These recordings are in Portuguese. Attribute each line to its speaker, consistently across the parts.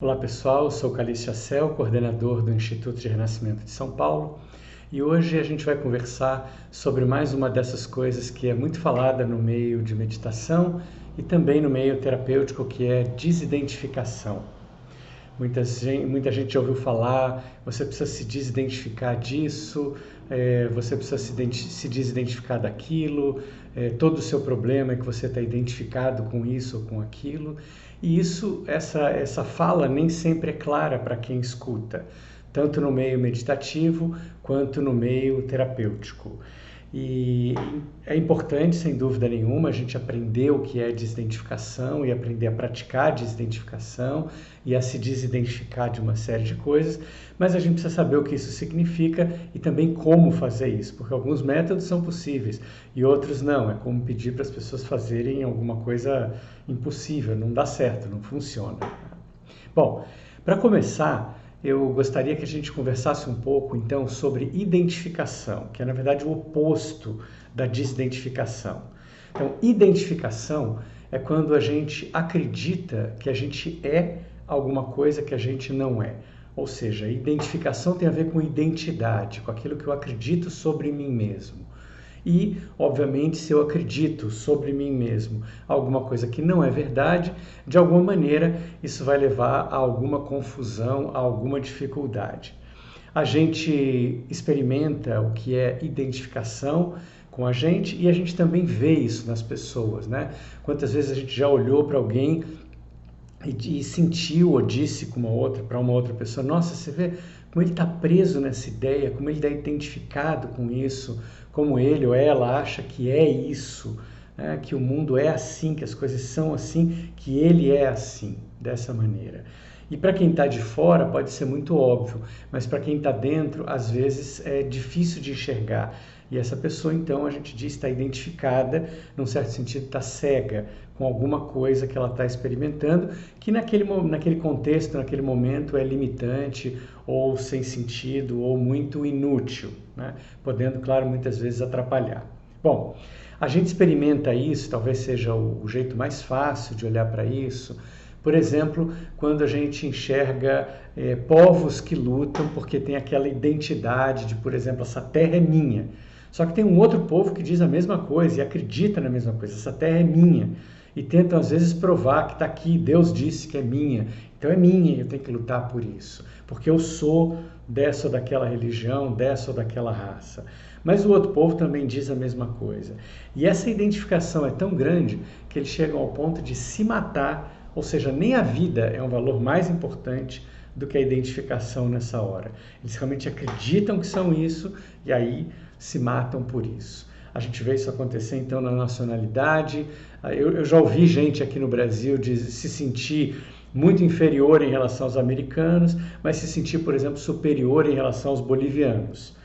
Speaker 1: Olá pessoal, eu sou Calixto Assel, coordenador do Instituto de Renascimento de São Paulo, e hoje a gente vai conversar sobre mais uma dessas coisas que é muito falada no meio de meditação e também no meio terapêutico, que é desidentificação. Muita gente já ouviu falar, você precisa se desidentificar disso, você precisa se desidentificar daquilo, todo o seu problema é que você está identificado com isso ou com aquilo. E essa fala nem sempre é clara para quem escuta, tanto no meio meditativo quanto no meio terapêutico. E é importante, sem dúvida nenhuma, a gente aprender o que é desidentificação e aprender a praticar desidentificação e a se desidentificar de uma série de coisas, mas a gente precisa saber o que isso significa e também como fazer isso, porque alguns métodos são possíveis e outros não. É como pedir para as pessoas fazerem alguma coisa impossível, não dá certo, não funciona. Bom, para começar, eu gostaria que a gente conversasse um pouco, então, sobre identificação, que é, na verdade, o oposto da desidentificação. Então, identificação é quando a gente acredita que a gente é alguma coisa que a gente não é. Ou seja, identificação tem a ver com identidade, com aquilo que eu acredito sobre mim mesmo. E, obviamente, se eu acredito sobre mim mesmo alguma coisa que não é verdade, de alguma maneira isso vai levar a alguma confusão, a alguma dificuldade. A gente experimenta o que é identificação com a gente e a gente também vê isso nas pessoas, né? Quantas vezes a gente já olhou para alguém e sentiu ou disse para uma outra pessoa: nossa, você vê como ele está preso nessa ideia, como ele está identificado com isso, como ele ou ela acha que é isso, né? Que o mundo é assim, que as coisas são assim, que ele é assim, dessa maneira. E para quem está de fora pode ser muito óbvio, mas para quem está dentro, às vezes é difícil de enxergar. E essa pessoa, então, a gente diz, está identificada, num certo sentido, está cega com alguma coisa que ela está experimentando, que naquele contexto, naquele momento, é limitante, ou sem sentido, ou muito inútil, né? Podendo, claro, muitas vezes atrapalhar. Bom, a gente experimenta isso, talvez seja o jeito mais fácil de olhar para isso. Por exemplo, quando a gente enxerga povos que lutam porque tem aquela identidade de, por exemplo, essa terra é minha. Só que tem um outro povo que diz a mesma coisa e acredita na mesma coisa, essa terra é minha. E tentam às vezes provar que está aqui, Deus disse que é minha, então é minha e eu tenho que lutar por isso, porque eu sou dessa ou daquela religião, dessa ou daquela raça. Mas o outro povo também diz a mesma coisa. E essa identificação é tão grande que eles chegam ao ponto de se matar, ou seja, nem a vida é um valor mais importante do que a identificação nessa hora. Eles realmente acreditam que são isso e aí se matam por isso. A gente vê isso acontecer então na nacionalidade. Eu já ouvi gente aqui no Brasil se sentir muito inferior em relação aos americanos, mas se sentir, por exemplo, superior em relação aos bolivianos.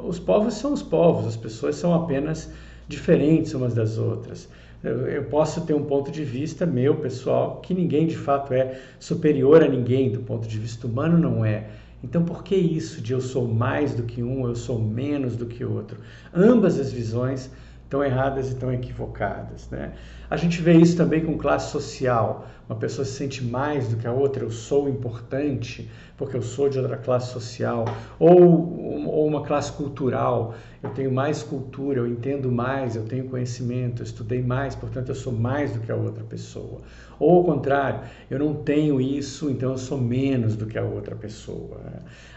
Speaker 1: Os povos são os povos, as pessoas são apenas diferentes umas das outras. Eu posso ter um ponto de vista meu, pessoal, que ninguém de fato é superior a ninguém, do ponto de vista humano não é. Então por que isso de eu sou mais do que um, eu sou menos do que outro? Ambas as visões estão erradas e estão equivocadas, né? A gente vê isso também com classe social. Uma pessoa se sente mais do que a outra, eu sou importante porque eu sou de outra classe social, ou uma classe cultural, eu tenho mais cultura, eu entendo mais, eu tenho conhecimento, eu estudei mais, portanto eu sou mais do que a outra pessoa. Ou ao contrário, eu não tenho isso, então eu sou menos do que a outra pessoa.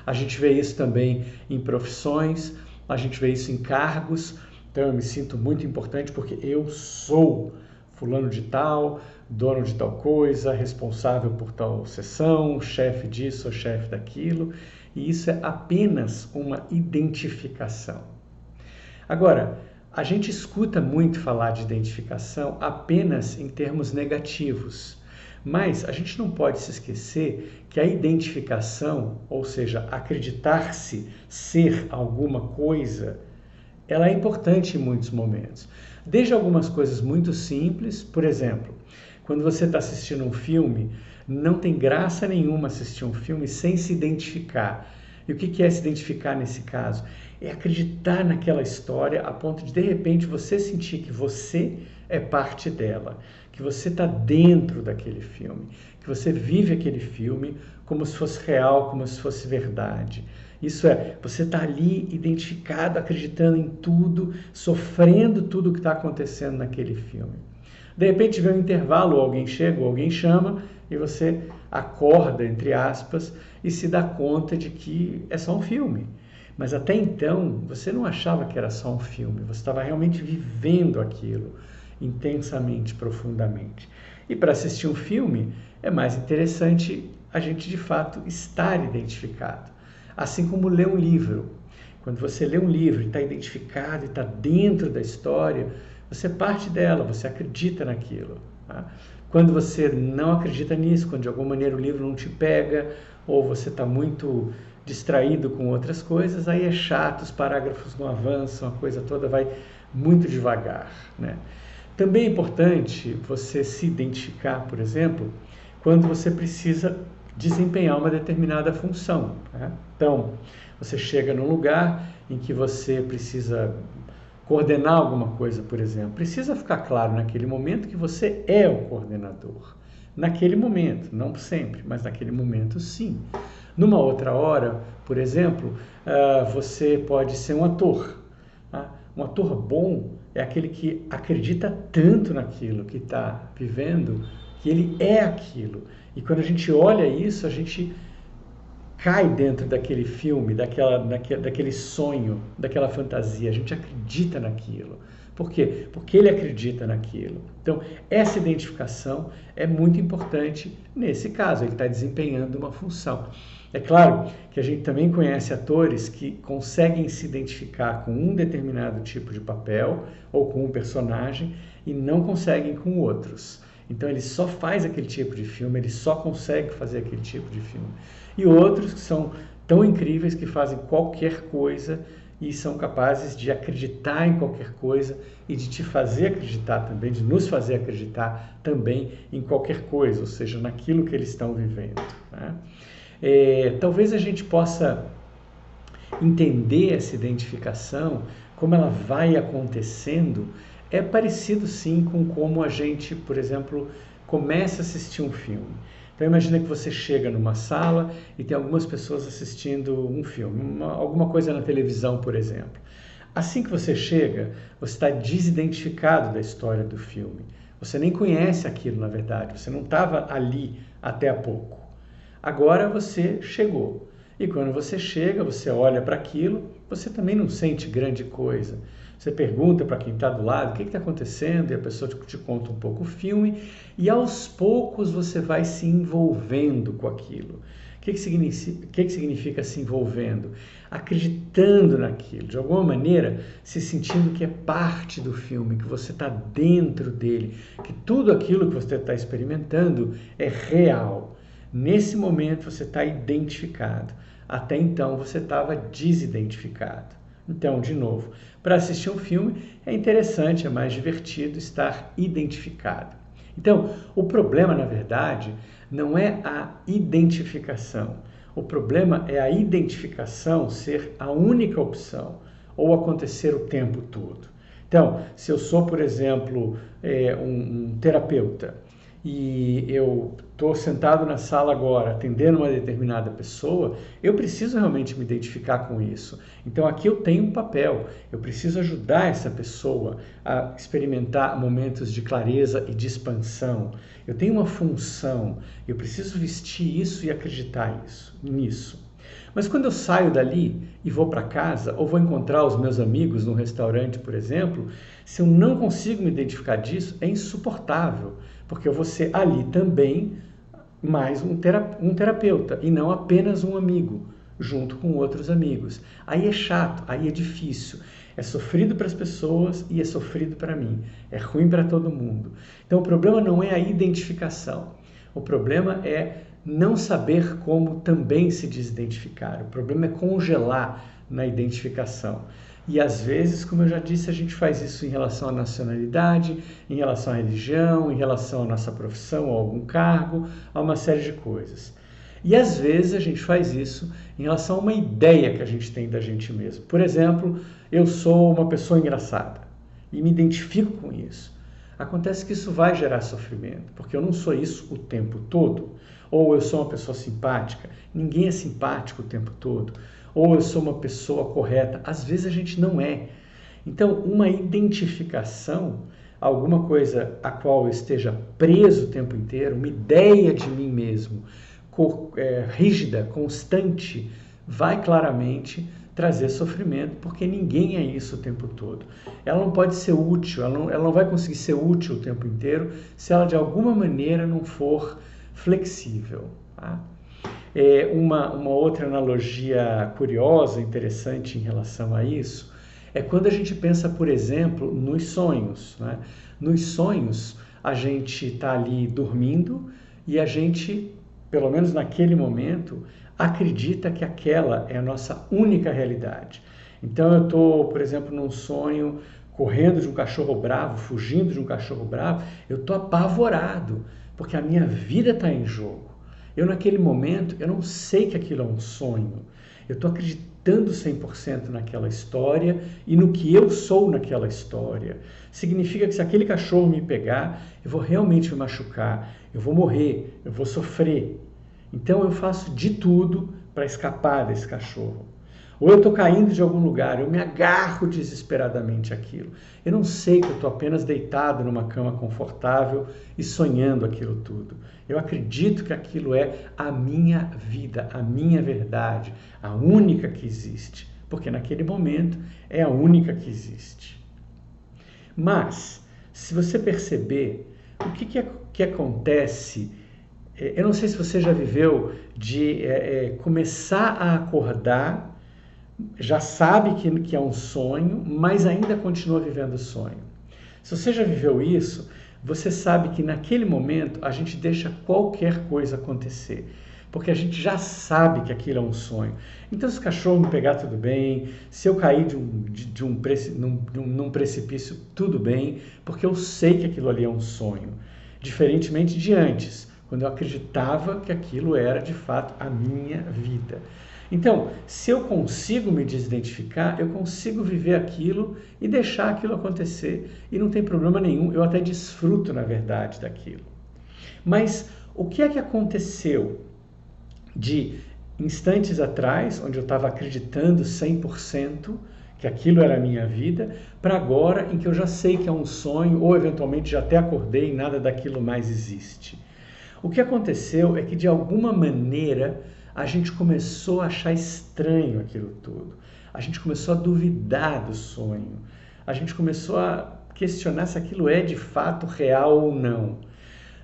Speaker 1: A gente vê isso também em profissões, a gente vê isso em cargos. Então eu me sinto muito importante porque eu sou fulano de tal, dono de tal coisa, responsável por tal seção, chefe disso ou chefe daquilo. E isso é apenas uma identificação. Agora, a gente escuta muito falar de identificação apenas em termos negativos. Mas a gente não pode se esquecer que a identificação, ou seja, acreditar-se ser alguma coisa, ela é importante em muitos momentos. Desde algumas coisas muito simples, por exemplo, quando você está assistindo um filme, não tem graça nenhuma assistir um filme sem se identificar. E o que é se identificar nesse caso? É acreditar naquela história a ponto de repente, você sentir que você é parte dela, que você está dentro daquele filme, que você vive aquele filme como se fosse real, como se fosse verdade. Isso é, você está ali identificado, acreditando em tudo, sofrendo tudo o que está acontecendo naquele filme. De repente vem um intervalo, ou alguém chega, ou alguém chama, e você acorda, entre aspas, e se dá conta de que é só um filme. Mas até então, você não achava que era só um filme, você estava realmente vivendo aquilo intensamente, profundamente. E para assistir um filme, é mais interessante a gente, de fato, estar identificado. Assim como ler um livro. Quando você lê um livro e está identificado e está dentro da história, você parte dela, você acredita naquilo. Tá? Quando você não acredita nisso, quando de alguma maneira o livro não te pega, ou você está muito distraído com outras coisas, aí é chato, os parágrafos não avançam, a coisa toda vai muito devagar. Né? Também é importante você se identificar, por exemplo, quando você precisa desempenhar uma determinada função. Né? Então, você chega num lugar em que você precisa coordenar alguma coisa, por exemplo. Precisa ficar claro naquele momento que você é o coordenador. Naquele momento, não sempre, mas naquele momento sim. Numa outra hora, por exemplo, você pode ser um ator. Tá? Um ator bom é aquele que acredita tanto naquilo que está vivendo, que ele é aquilo. E quando a gente olha isso, a gente cai dentro daquele filme, daquele sonho, daquela fantasia. A gente acredita naquilo. Por quê? Porque ele acredita naquilo. Então, essa identificação é muito importante nesse caso. Ele está desempenhando uma função. É claro que a gente também conhece atores que conseguem se identificar com um determinado tipo de papel ou com um personagem e não conseguem com outros. Então ele só faz aquele tipo de filme, ele só consegue fazer aquele tipo de filme. E outros que são tão incríveis que fazem qualquer coisa e são capazes de acreditar em qualquer coisa e de te fazer acreditar também, de nos fazer acreditar também em qualquer coisa, ou seja, naquilo que eles estão vivendo. Né? Talvez a gente possa entender essa identificação, como ela vai acontecendo. É parecido sim com como a gente, por exemplo, começa a assistir um filme. Então imagina que você chega numa sala e tem algumas pessoas assistindo um filme, alguma coisa na televisão, por exemplo. Assim que você chega, você está desidentificado da história do filme. Você nem conhece aquilo, na verdade, você não estava ali até há pouco. Agora você chegou. E quando você chega, você olha para aquilo, você também não sente grande coisa. Você pergunta para quem está do lado o que está acontecendo e a pessoa te conta um pouco o filme e aos poucos você vai se envolvendo com aquilo. O que significa se envolvendo? Acreditando naquilo, de alguma maneira se sentindo que é parte do filme, que você está dentro dele, que tudo aquilo que você está experimentando é real. Nesse momento você está identificado. Até então você estava desidentificado. Então, de novo, para assistir um filme é interessante, é mais divertido estar identificado. Então, o problema, na verdade, não é a identificação. O problema é a identificação ser a única opção ou acontecer o tempo todo. Então, se eu sou, por exemplo, um terapeuta e eu estou sentado na sala agora atendendo uma determinada pessoa, eu preciso realmente me identificar com isso. Então aqui eu tenho um papel, eu preciso ajudar essa pessoa a experimentar momentos de clareza e de expansão. Eu tenho uma função, eu preciso vestir isso e acreditar nisso. Mas quando eu saio dali e vou para casa, ou vou encontrar os meus amigos num restaurante, por exemplo, se eu não consigo me identificar disso, é insuportável, porque eu vou ser ali também mais um terapeuta e não apenas um amigo, junto com outros amigos. Aí é chato, aí é difícil, é sofrido para as pessoas e é sofrido para mim, é ruim para todo mundo. Então o problema não é a identificação, o problema é não saber como também se desidentificar. O problema é congelar na identificação. E às vezes, como eu já disse, a gente faz isso em relação à nacionalidade, em relação à religião, em relação à nossa profissão, a algum cargo, a uma série de coisas. E às vezes a gente faz isso em relação a uma ideia que a gente tem da gente mesmo. Por exemplo, eu sou uma pessoa engraçada e me identifico com isso. acontece que isso vai gerar sofrimento, porque eu não sou isso o tempo todo. Ou eu sou uma pessoa simpática, ninguém é simpático o tempo todo. Ou eu sou uma pessoa correta, às vezes a gente não é. Então, uma identificação, alguma coisa a qual eu esteja preso o tempo inteiro, uma ideia de mim mesmo, rígida, constante, vai claramente trazer sofrimento, porque ninguém é isso o tempo todo. Ela não pode ser útil, ela não vai conseguir ser útil o tempo inteiro se ela de alguma maneira não for flexível. Tá? Uma outra analogia curiosa, interessante em relação a isso, é quando a gente pensa, por exemplo, nos sonhos. Né? Nos sonhos, a gente está ali dormindo e a gente, pelo menos naquele momento, acredita que aquela é a nossa única realidade. Então eu estou, por exemplo, num sonho, correndo de um cachorro bravo, fugindo de um cachorro bravo, eu estou apavorado, porque a minha vida está em jogo. Eu naquele momento, eu não sei que aquilo é um sonho. Eu estou acreditando 100% naquela história e no que eu sou naquela história. Significa que se aquele cachorro me pegar, eu vou realmente me machucar, eu vou morrer, eu vou sofrer. Então eu faço de tudo para escapar desse cachorro. Ou eu estou caindo de algum lugar, eu me agarro desesperadamente àquilo. Eu não sei que eu estou apenas deitado numa cama confortável e sonhando aquilo tudo. Eu acredito que aquilo é a minha vida, a minha verdade, a única que existe. Porque naquele momento é a única que existe. Mas, se você perceber, o que acontece... Eu não sei se você já viveu de começar a acordar, já sabe que é um sonho, mas ainda continua vivendo o sonho. Se você já viveu isso, você sabe que naquele momento a gente deixa qualquer coisa acontecer, porque a gente já sabe que aquilo é um sonho. Então, se o cachorro me pegar, tudo bem. Se eu cair num precipício, tudo bem, porque eu sei que aquilo ali é um sonho. Diferentemente de antes, quando eu acreditava que aquilo era, de fato, a minha vida. Então, se eu consigo me desidentificar, eu consigo viver aquilo e deixar aquilo acontecer. E não tem problema nenhum, eu até desfruto, na verdade, daquilo. Mas o que é que aconteceu de instantes atrás, onde eu estava acreditando 100% que aquilo era a minha vida, para agora em que eu já sei que é um sonho, ou eventualmente já até acordei e nada daquilo mais existe? O que aconteceu é que, de alguma maneira, a gente começou a achar estranho aquilo tudo. A gente começou a duvidar do sonho. A gente começou a questionar se aquilo é de fato real ou não.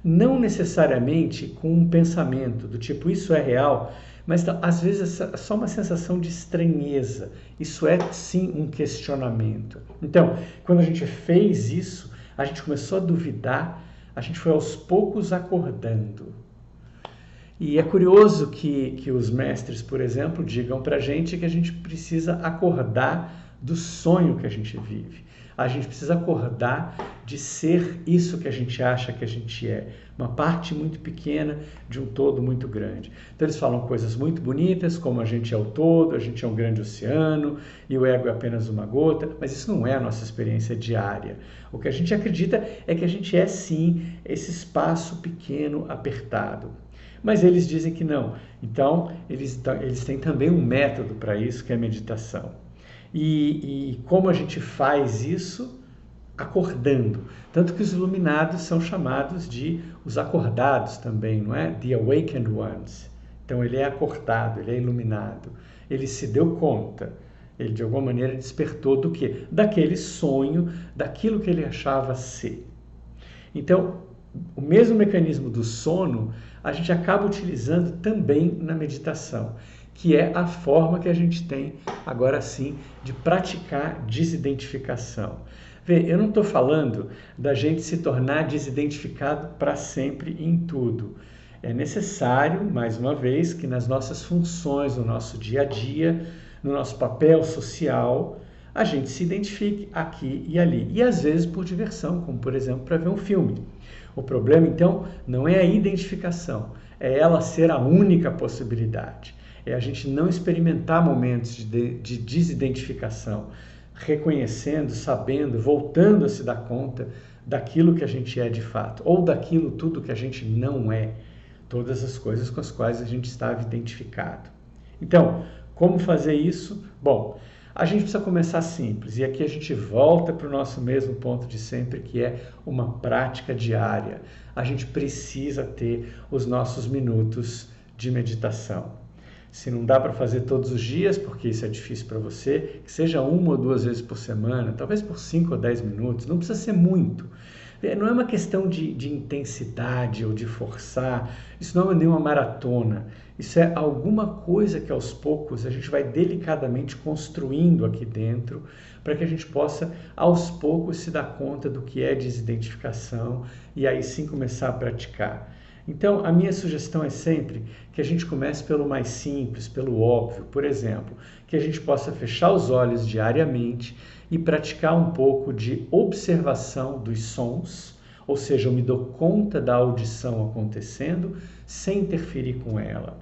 Speaker 1: Não necessariamente com um pensamento do tipo, isso é real, mas às vezes é só uma sensação de estranheza. Isso é sim um questionamento. Então, quando a gente fez isso, a gente começou a duvidar, a gente foi aos poucos acordando. E é curioso que os mestres, por exemplo, digam para a gente que a gente precisa acordar do sonho que a gente vive. A gente precisa acordar de ser isso que a gente acha que a gente é. Uma parte muito pequena de um todo muito grande. Então eles falam coisas muito bonitas, como a gente é o todo, a gente é um grande oceano e o ego é apenas uma gota, mas isso não é a nossa experiência diária. O que a gente acredita é que a gente é sim esse espaço pequeno, apertado. Mas eles dizem que não. Então, eles têm também um método para isso, que é a meditação. E como a gente faz isso? Acordando. Tanto que os iluminados são chamados de os acordados também, não é? The awakened ones. Então, ele é acordado, ele é iluminado. Ele se deu conta. Ele, de alguma maneira, despertou do quê? Daquele sonho, daquilo que ele achava ser. Então, o mesmo mecanismo do sono, a gente acaba utilizando também na meditação, que é a forma que a gente tem, agora sim, de praticar desidentificação. Vê, eu não estou falando da gente se tornar desidentificado para sempre em tudo. É necessário, mais uma vez, que nas nossas funções, no nosso dia a dia, no nosso papel social, a gente se identifique aqui e ali. E às vezes por diversão, como por exemplo para ver um filme. O problema, então, não é a identificação, é ela ser a única possibilidade. É a gente não experimentar momentos de desidentificação, reconhecendo, sabendo, voltando a se dar conta daquilo que a gente é de fato, ou daquilo tudo que a gente não é, todas as coisas com as quais a gente estava identificado. Então, como fazer isso? Bom, a gente precisa começar simples, e aqui a gente volta para o nosso mesmo ponto de sempre, que é uma prática diária. A gente precisa ter os nossos minutos de meditação. Se não dá para fazer todos os dias, porque isso é difícil para você, que seja 1 ou 2 vezes por semana, talvez por 5 ou 10 minutos, não precisa ser muito. Não é uma questão de intensidade ou de forçar, isso não é nenhuma maratona, isso é alguma coisa que aos poucos a gente vai delicadamente construindo aqui dentro, para que a gente possa aos poucos se dar conta do que é desidentificação e aí sim começar a praticar. Então, a minha sugestão é sempre que a gente comece pelo mais simples, pelo óbvio. Por exemplo, que a gente possa fechar os olhos diariamente e praticar um pouco de observação dos sons, ou seja, eu me dou conta da audição acontecendo sem interferir com ela.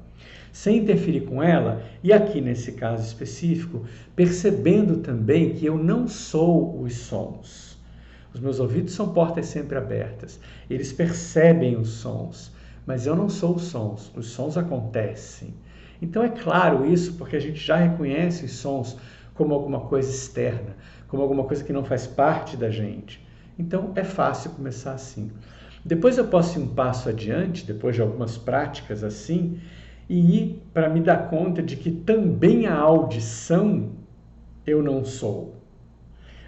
Speaker 1: Sem interferir com ela, e aqui nesse caso específico, percebendo também que eu não sou os sons. Os meus ouvidos são portas sempre abertas, eles percebem os sons, mas eu não sou os sons acontecem. Então é claro isso porque a gente já reconhece os sons como alguma coisa externa, como alguma coisa que não faz parte da gente. Então é fácil começar assim. Depois eu posso ir um passo adiante, depois de algumas práticas assim, e ir para me dar conta de que também a audição eu não sou.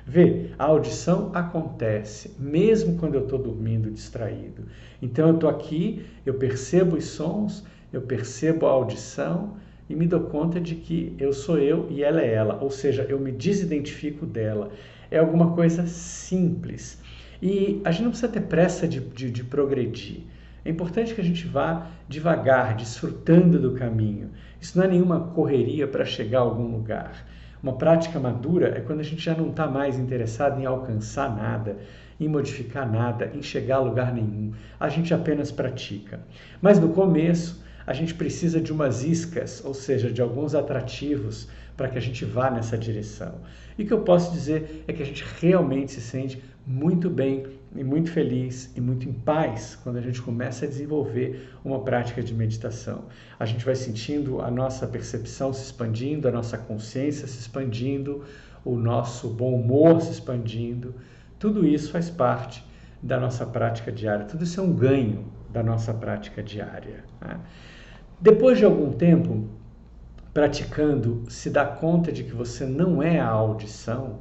Speaker 1: Vê, a audição acontece, mesmo quando eu estou dormindo distraído. Então eu estou aqui, eu percebo os sons, eu percebo a audição e me dou conta de que eu sou eu e ela é ela. Ou seja, eu me desidentifico dela. É alguma coisa simples. E a gente não precisa ter pressa de progredir. É importante que a gente vá devagar, desfrutando do caminho. Isso não é nenhuma correria para chegar a algum lugar. Uma prática madura é quando a gente já não está mais interessado em alcançar nada, em modificar nada, em chegar a lugar nenhum. A gente apenas pratica. Mas no começo, a gente precisa de umas iscas, ou seja, de alguns atrativos para que a gente vá nessa direção. E o que eu posso dizer é que a gente realmente se sente muito bem e muito feliz e muito em paz quando a gente começa a desenvolver uma prática de meditação. A gente vai sentindo a nossa percepção se expandindo, a nossa consciência se expandindo, o nosso bom humor se expandindo. Tudo isso faz parte da nossa prática diária. Tudo isso é um ganho da nossa prática diária, né? Depois de algum tempo praticando, se dá conta de que você não é a audição,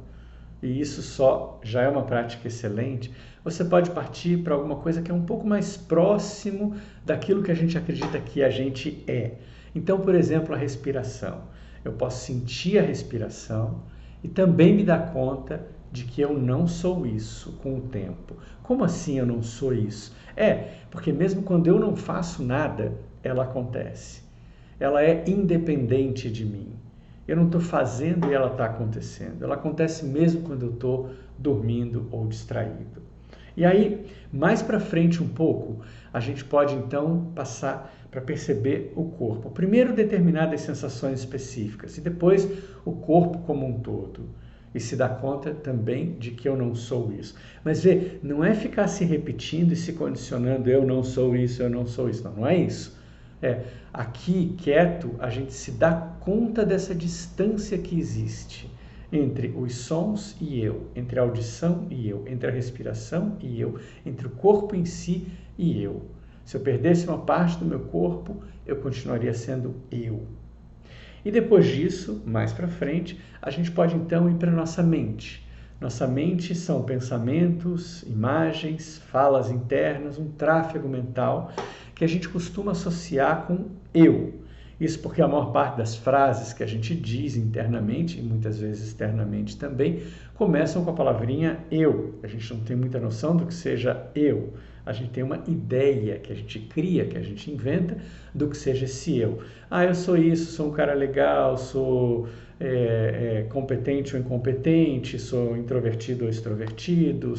Speaker 1: e isso só já é uma prática excelente, você pode partir para alguma coisa que é um pouco mais próximo daquilo que a gente acredita que a gente é. Então, por exemplo, a respiração. Eu posso sentir a respiração e também me dar conta de que eu não sou isso com o tempo. Como assim eu não sou isso? Porque mesmo quando eu não faço nada, ela acontece. Ela é independente de mim. Eu não estou fazendo e ela está acontecendo. Ela acontece mesmo quando eu estou dormindo ou distraído. E aí, mais para frente um pouco, a gente pode então passar para perceber o corpo. Primeiro determinadas sensações específicas e depois o corpo como um todo. E se dar conta também de que eu não sou isso. Mas vê, não é ficar se repetindo e se condicionando, eu não sou isso, eu não sou isso. Não é isso. Aqui, quieto, a gente se dá conta dessa distância que existe entre os sons e eu, entre a audição e eu, entre a respiração e eu, entre o corpo em si e eu. Se eu perdesse uma parte do meu corpo, eu continuaria sendo eu. E depois disso, mais para frente, a gente pode então ir para a nossa mente. Nossa mente são pensamentos, imagens, falas internas, um tráfego mental que a gente costuma associar com eu. Isso porque a maior parte das frases que a gente diz internamente, e muitas vezes externamente também, começam com a palavrinha eu. A gente não tem muita noção do que seja eu. A gente tem uma ideia que a gente cria, que a gente inventa, do que seja esse eu. Eu sou isso, sou um cara legal, sou competente ou incompetente, sou introvertido ou extrovertido,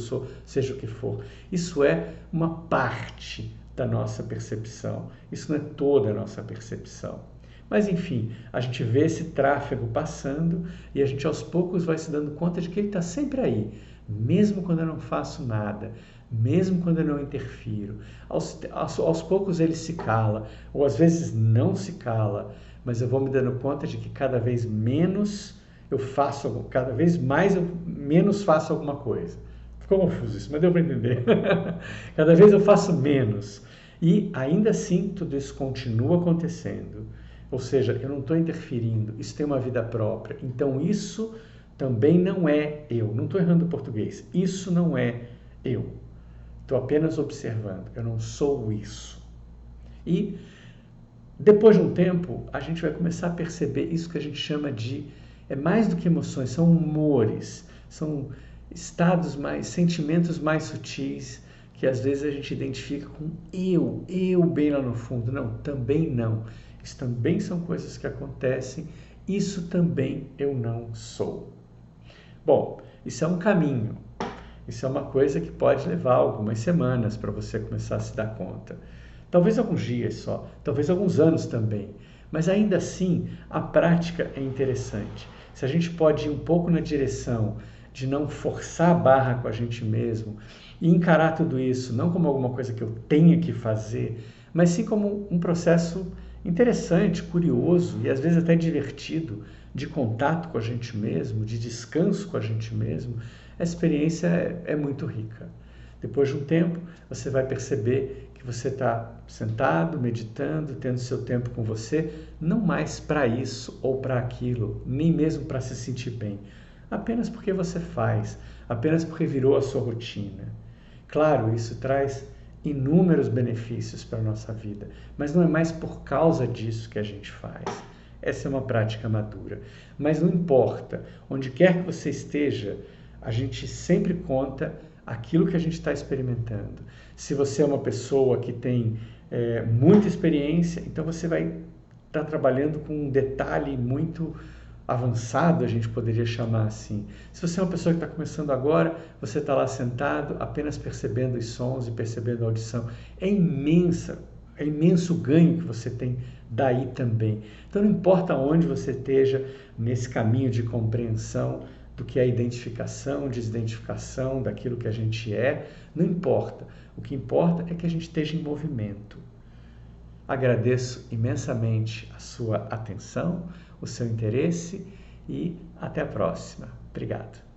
Speaker 1: seja o que for. Isso é uma parte da nossa percepção. Isso não é toda a nossa percepção. Mas, enfim, a gente vê esse tráfego passando e a gente aos poucos vai se dando conta de que ele está sempre aí, mesmo quando eu não faço nada, mesmo quando eu não interfiro. Aos poucos ele se cala, ou às vezes não se cala, mas eu vou me dando conta de que cada vez menos eu faço, cada vez mais eu menos faço alguma coisa. Ficou confuso isso, mas deu para entender. Cada vez eu faço menos. E ainda assim tudo isso continua acontecendo. Ou seja, eu não estou interferindo, isso tem uma vida própria. Então isso também não é eu. Não estou errando o português. Isso não é eu. Estou apenas observando. Eu não sou isso. E depois de um tempo, a gente vai começar a perceber isso que a gente chama de... É mais do que emoções, são humores, são estados mais, sentimentos mais sutis, que às vezes a gente identifica com eu bem lá no fundo. Não, também não. Isso também são coisas que acontecem, isso também eu não sou. Bom, isso é um caminho, isso é uma coisa que pode levar algumas semanas para você começar a se dar conta. Talvez alguns dias só, talvez alguns anos também, mas ainda assim a prática é interessante. Se a gente pode ir um pouco na direção de não forçar a barra com a gente mesmo e encarar tudo isso não como alguma coisa que eu tenha que fazer, mas sim como um processo interessante, curioso e às vezes até divertido, de contato com a gente mesmo, de descanso com a gente mesmo, a experiência é muito rica. Depois de um tempo, você vai perceber que você está sentado, meditando, tendo seu tempo com você, não mais para isso ou para aquilo, nem mesmo para se sentir bem, apenas porque você faz, apenas porque virou a sua rotina. Claro, isso traz inúmeros benefícios para a nossa vida, mas não é mais por causa disso que a gente faz. Essa é uma prática madura. Mas não importa, onde quer que você esteja, a gente sempre conta aquilo que a gente está experimentando. Se você é uma pessoa que tem muita experiência, então você vai estar trabalhando com um detalhe muito avançado, a gente poderia chamar assim. Se você é uma pessoa que está começando agora, você está lá sentado, apenas percebendo os sons e percebendo a audição. É imenso o ganho que você tem daí também. Então não importa onde você esteja nesse caminho de compreensão do que é identificação, desidentificação daquilo que a gente é, não importa. O que importa é que a gente esteja em movimento. Agradeço imensamente a sua atenção, o seu interesse e até a próxima. Obrigado.